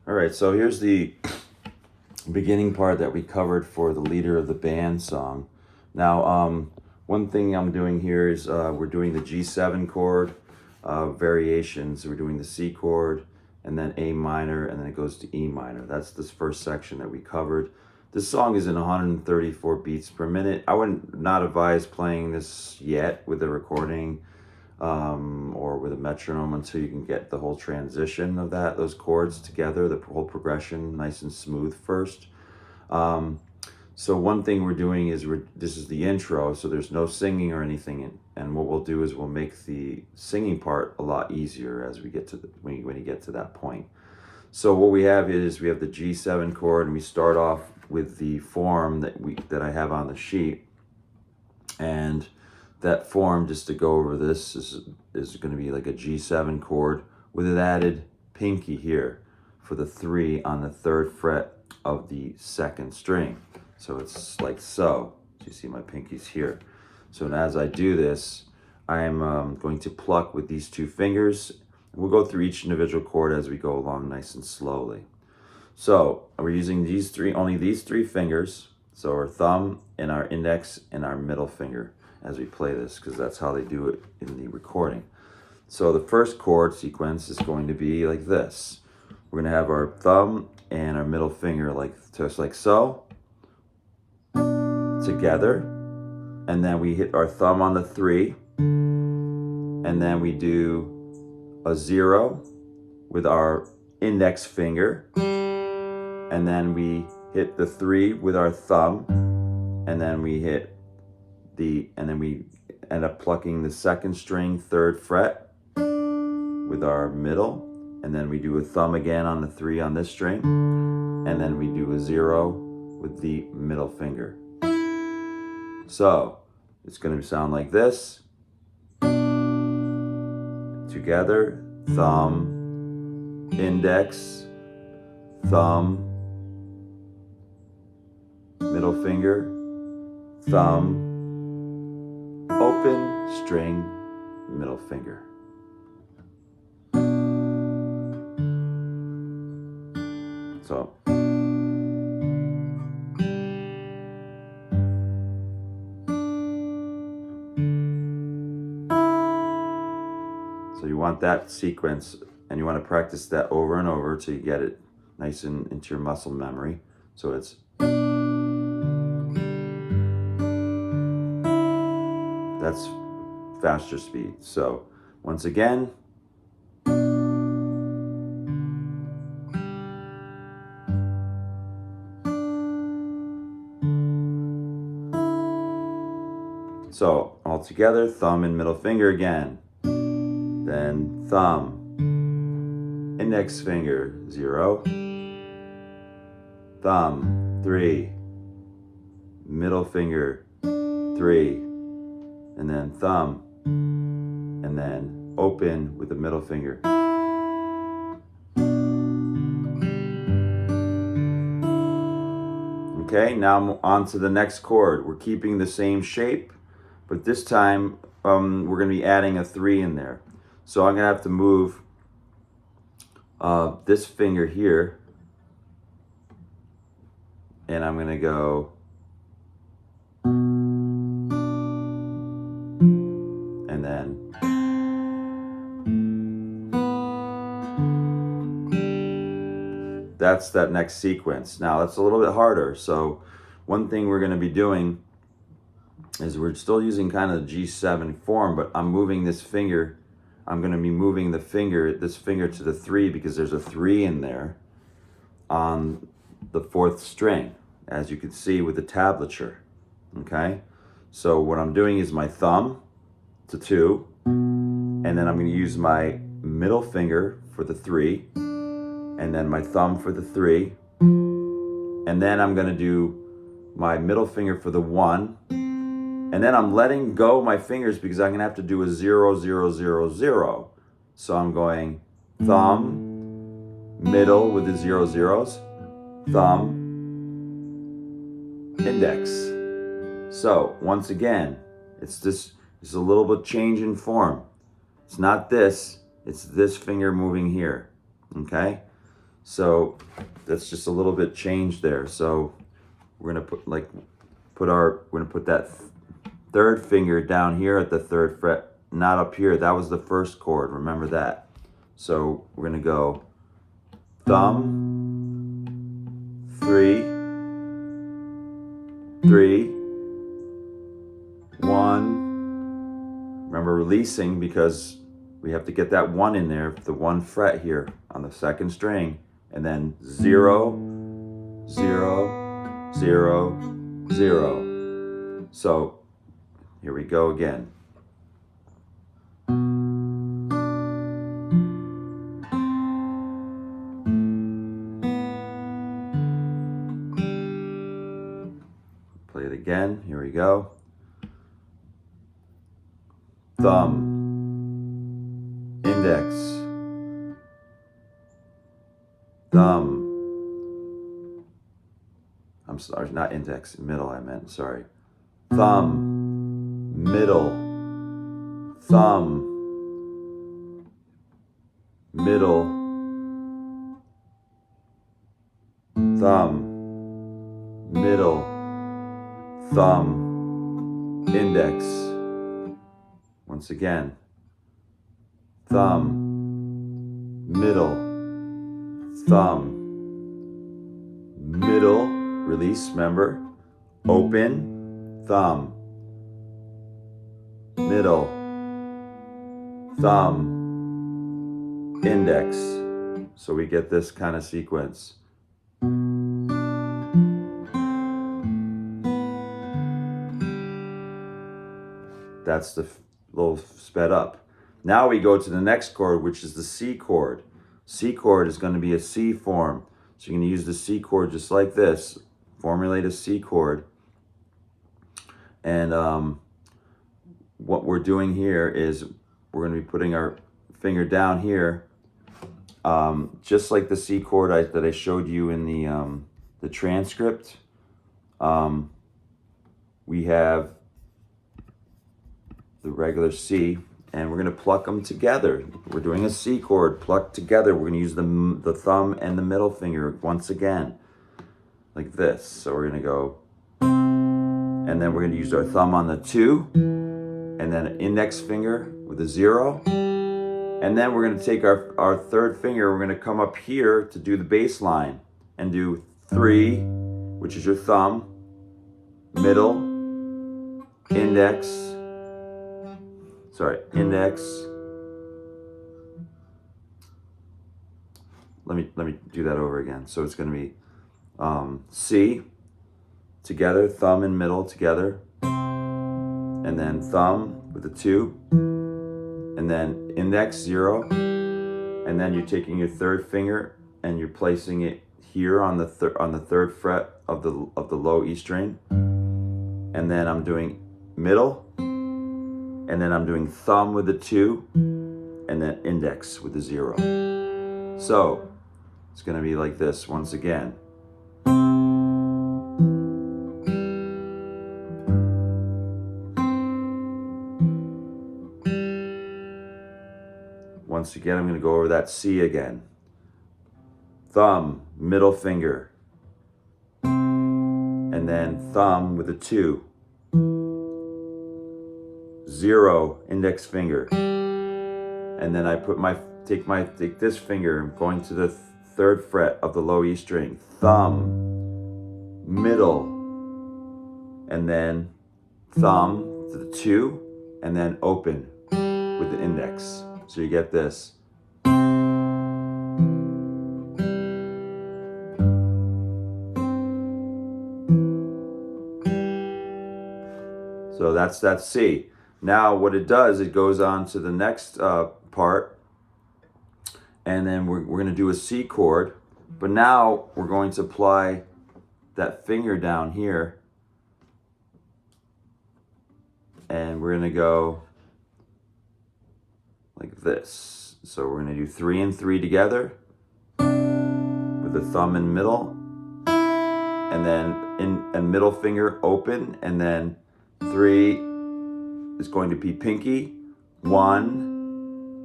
All right, so here's the beginning part that we covered for the Leader of the Band song. Now, one thing I'm doing here is we're doing the G7 chord variations. We're doing the C chord and then A minor, and then it goes to E minor. That's this first section that we covered. This song is in 134 beats per minute. I would not advise playing this yet with a recording or with a metronome until you can get the whole transition of those chords together, the whole progression nice and smooth first. So one thing we're doing is this is the intro, so there's no singing or anything, and what we'll do is we'll make the singing part a lot easier as we get to when you get to that point. So what we have is we have the G7 chord, and we start off with the form that I have on the sheet, and that form, just to go over this, is going to be like a G7 chord with an added pinky here for the 3 on the 3rd fret of the 2nd string. So it's like so. You see my pinky's here. So as I do this, I am going to pluck with these 2 fingers. We'll go through each individual chord as we go along nice and slowly. So we're using only these 3 fingers. So our thumb and our index and our middle finger as we play this, because that's how they do it in the recording. So the first chord sequence is going to be like this. We're going to have our thumb and our middle finger just like so, together, and then we hit our thumb on the 3, and then we do a 0 with our index finger, and then we hit the 3 with our thumb, and then we end up plucking the 2nd string 3rd fret with our middle, and then we do a thumb again on the 3 on this string, and then we do a 0 with the middle finger. So it's going to sound like this. Together, thumb, index, thumb, middle finger, thumb, open, string, middle finger. So you want that sequence, and you want to practice that over and over till you get it nice and into your muscle memory. So it's that's faster speed. So once again, so all together, thumb and middle finger again, then thumb, index finger 0, thumb 3, middle finger 3, and then thumb, and then open with the middle finger. Okay, now I'm on to the next chord. We're keeping the same shape, but this time we're going to be adding a 3 in there. So I'm going to have to move this finger here, and I'm going to go, and then that's that next sequence. Now that's a little bit harder. So one thing we're going to be doing is we're still using kind of the G7 form, but I'm moving this finger. I'm going to be moving this finger to the 3, because there's a 3 in there on the 4th string, as you can see with the tablature. Okay, so what I'm doing is my thumb to 2, and then I'm going to use my middle finger for the 3, and then my thumb for the 3, and then I'm going to do my middle finger for the 1, and then I'm letting go my fingers because I'm going to have to do a 0, 0, 0, 0. So I'm going thumb, middle with the 0 zeros, thumb, index. So once again, it's a little bit change in form. It's not this, it's this finger moving here. Okay? So that's just a little bit changed there. So we're gonna we're gonna put that third finger down here at the third fret, not up here. That was the first chord, remember that. So we're gonna go thumb, 3, 3, 1. Remember releasing because we have to get that 1 in there, the 1 fret here on the second string, and then 0, 0, 0, 0. So here we go again. Play it again. Here we go. Thumb, index, thumb. I'm sorry, not index, middle I meant, sorry. Thumb, middle, thumb, middle, thumb, middle, thumb, index. Once again, thumb, middle, thumb, middle, release, remember, open, thumb, middle, thumb, index. So we get this kind of sequence. That's the little sped up. Now we go to the next chord, which is the C chord. C chord is going to be a C form. So you're going to use the C chord just like this. Formulate a C chord. And what we're doing here is we're going to be putting our finger down here, just like the C chord that I showed you in the transcript. We have the regular C, and we're going to pluck them together. We're doing a C chord plucked together. We're going to use the thumb and the middle finger once again, like this. So we're going to go, and then we're going to use our thumb on the 2, and then an index finger with a 0. And then we're going to take our third finger, we're going to come up here to do the bass line and do 3, which is your thumb, middle, index, index. Let me do that over again. So it's going to be C together, thumb and middle together, and then thumb with a 2, and then index 0, and then you're taking your third finger and you're placing it here on the third fret of the low E string, and then I'm doing middle, and then I'm doing thumb with the 2, and then index with the 0. So it's going to be like this once again. Once again, I'm going to go over that C again. Thumb, middle finger, and then thumb with a 2, 0, index finger, and then I take this finger, I'm going to the third fret of the low E string, thumb, middle, and then thumb to the 2, and then open with the index. So you get this. So that's that C. Now what it does, it goes on to the next part, and then we're going to do a C chord, but now we're going to apply that finger down here, and we're going to go like this. So we're going to do 3 and 3 together with the thumb and middle, and then and middle finger open, and then 3 is going to be pinky, 1.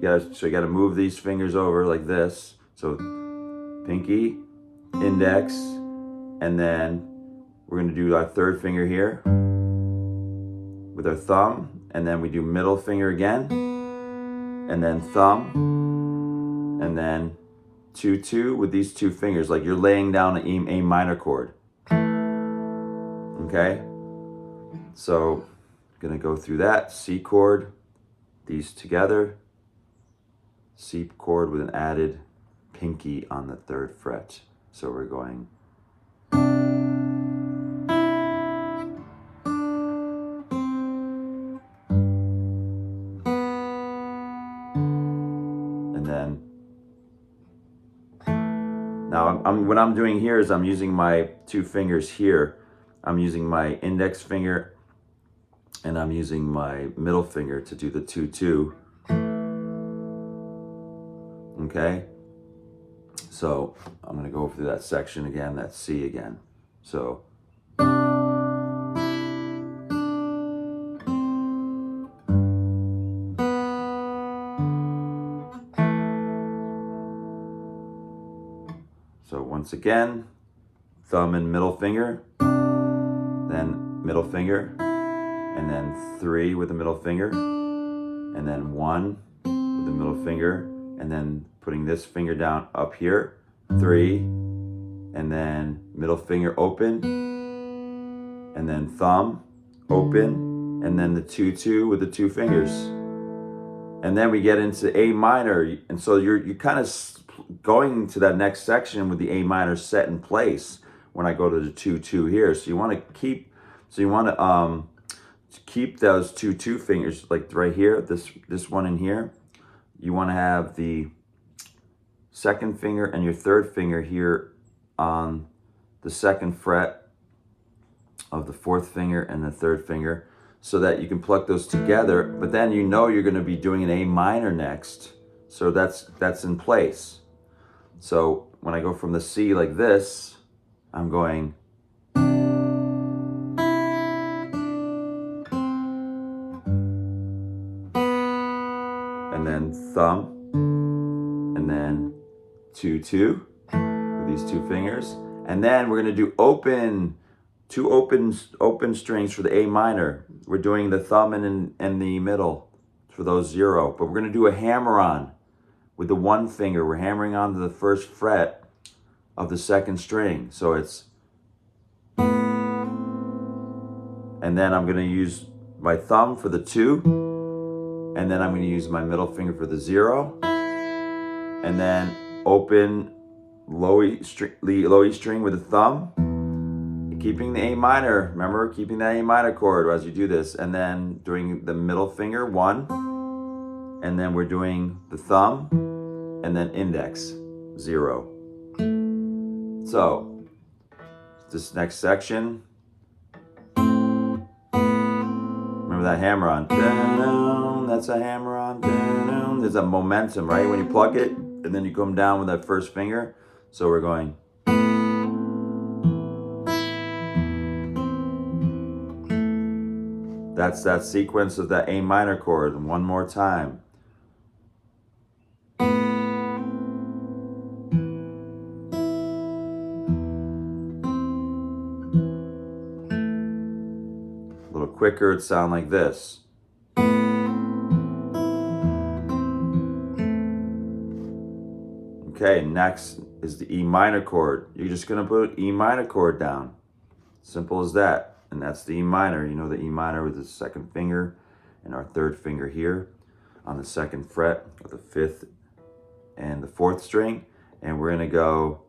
You gotta move these fingers over like this. So pinky, index, and then we're going to do our third finger here with our thumb, and then we do middle finger again, and then thumb, and then 2-2 with these two fingers, like you're laying down an A minor chord. Okay? So, gonna go through that. C chord, these together. C chord with an added pinky on the 3rd fret. So we're going. And then, now what I'm doing here is I'm using my 2 fingers here. I'm using my index finger and I'm using my middle finger to do the 2-2. Okay? So I'm going to go through that section again, that C again. So. So once again, thumb and middle finger, then middle finger, and then 3 with the middle finger, and then 1 with the middle finger, and then putting this finger down up here, 3, and then middle finger open, and then thumb open, and then the 2-2 with the 2 fingers. And then we get into A minor, and so you're kind of going to that next section with the A minor set in place when I go to the 2-2 here. So you want to keep those 2-2 fingers, like right here, this one in here. You want to have the 2nd finger and your 3rd finger here on the 2nd fret of the 4th finger and the 3rd finger, so that you can pluck those together, but then you know you're going to be doing an A minor next. So that's in place. So when I go from the C like this, I'm going. And then thumb, and then 2-2 with these 2 fingers. And then we're going to do two open strings for the A minor. We're doing the thumb and the middle for those 0. But we're going to do a hammer-on with the 1 finger. We're hammering onto the 1st fret of the 2nd string. So it's. And then I'm going to use my thumb for the 2. And then I'm going to use my middle finger for the 0. And then open low E string with the thumb. Keeping the A minor, remember, keeping that A minor chord as you do this, and then doing the middle finger, 1, and then we're doing the thumb, and then index, 0. So, this next section, remember that hammer-on, that's a hammer-on, there's a momentum, right, when you pluck it, and then you come down with that 1st finger, so we're going. That's that sequence of that A minor chord. And one more time. A little quicker, it'd sound like this. Okay, next is the E minor chord. You're just going to put E minor chord down. Simple as that. And that's the E minor. You know the E minor with the 2nd finger and our 3rd finger here on the 2nd fret of the 5th and the 4th string. And we're going to go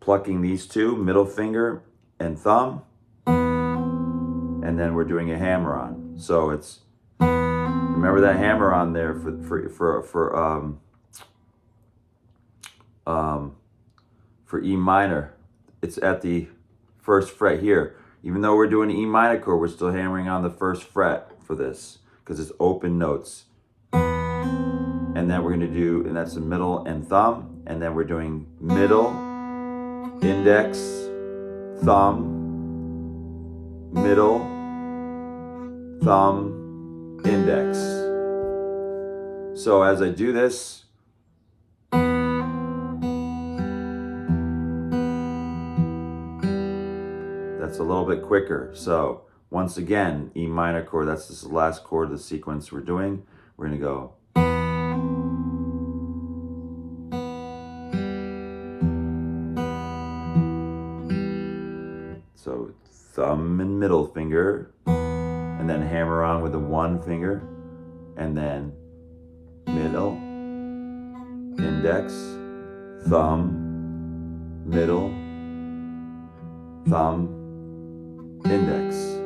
plucking these 2, middle finger and thumb. And then we're doing a hammer-on. So it's, remember that hammer-on there for E minor. It's at the 1st fret here. Even though we're doing an E minor chord, we're still hammering on the 1st fret for this because it's open notes. And then we're going to do, and that's the middle and thumb. And then we're doing middle, index, thumb, middle, thumb, index. So as I do this, That's a little bit quicker. So once again, E minor chord, that's the last chord of the sequence we're doing. We're gonna go. So thumb and middle finger, and then hammer on with the one finger, and then middle, index, thumb, middle, thumb, index.